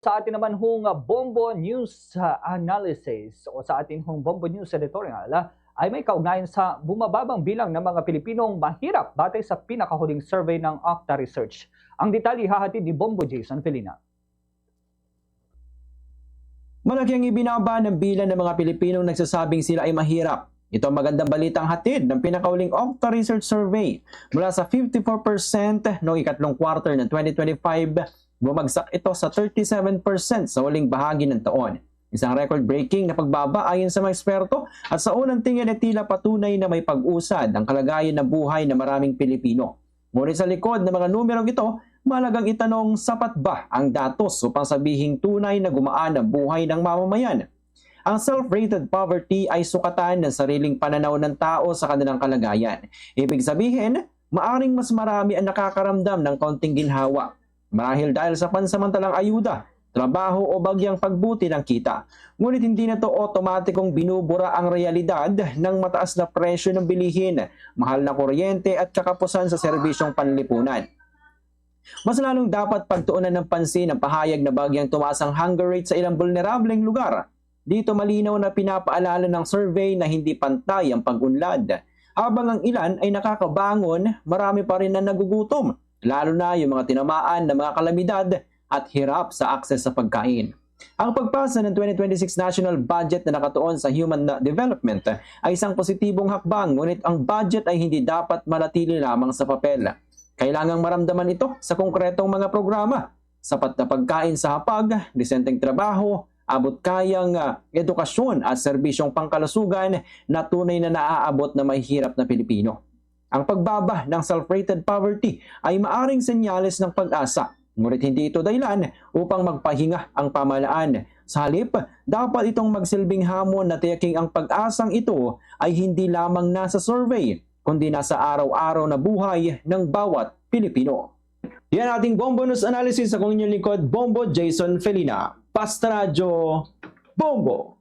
Sa atin naman hong Bombo News Analysis o sa atin hong Bombo News Editorial ay may kaugnayan sa bumababang bilang ng mga Pilipinong mahirap batay sa pinakahuling survey ng Octa Research. Ang detalye hahatid ni Bombo Jason Felina. Malaki ang ibinaba ng bilang ng mga Pilipinong nagsasabing sila ay mahirap. Ito ang magandang balitang hatid ng pinakauling Octa Research Survey. Mula sa 54% noong ikatlong quarter ng 2025, bumagsak ito sa 37% sa huling bahagi ng taon. Isang record-breaking na pagbaba ayon sa mga eksperto at sa unang tingin ay tila patunay na may pag-usad ang kalagayan ng buhay ng maraming Pilipino. Ngunit sa likod ng mga numerong ito, mahalagang itanong sapat ba ang datos upang sabihing tunay na gumaan ang buhay ng mamamayan. Ang self-rated poverty ay sukatan ng sariling pananaw ng tao sa kanilang kalagayan. Ibig sabihin, maaring mas marami ang nakakaramdam ng kaunting ginhawa. Marahil dahil sa pansamantalang ayuda, trabaho o bagyang pagbuti ng kita. Ngunit hindi na ito otomatikong binubura ang realidad ng mataas na presyo ng bilihin, mahal na kuryente at kakapusan sa serbisyong panlipunan. Mas lalong dapat pagtuunan ng pansin ang pahayag na bagyang tumaas ang hunger rate sa ilang vulnerableng lugar. Dito malinaw na pinapaalala ng survey na hindi pantay ang pag-unlad. Habang ang ilan ay nakakabangon, marami pa rin na nagugutom, lalo na yung mga tinamaan ng mga kalamidad at hirap sa akses sa pagkain. Ang pagpasa ng 2026 national budget na nakatuon sa human development ay isang positibong hakbang, ngunit ang budget ay hindi dapat manatili lamang sa papel. Kailangang maramdaman ito sa konkretong mga programa, sapat na pagkain sa hapag, disenteng trabaho, abot kayang edukasyon at serbisyong pangkalusugan na tunay na naaabot na mahihirap na Pilipino. Ang pagbaba ng self-rated poverty ay maaring senyales ng pag-asa, ngunit hindi ito dahilan upang magpahinga ang pamahalaan. Sa halip, dapat itong magsilbing hamon na tiyaking ang pag-asang ito ay hindi lamang nasa survey, kundi nasa araw-araw na buhay ng bawat Pilipino. Yan ating Bombo News Analysis sa kong inyong lingkod, Bombo Jason Felina. Basta Radyo, Bombo!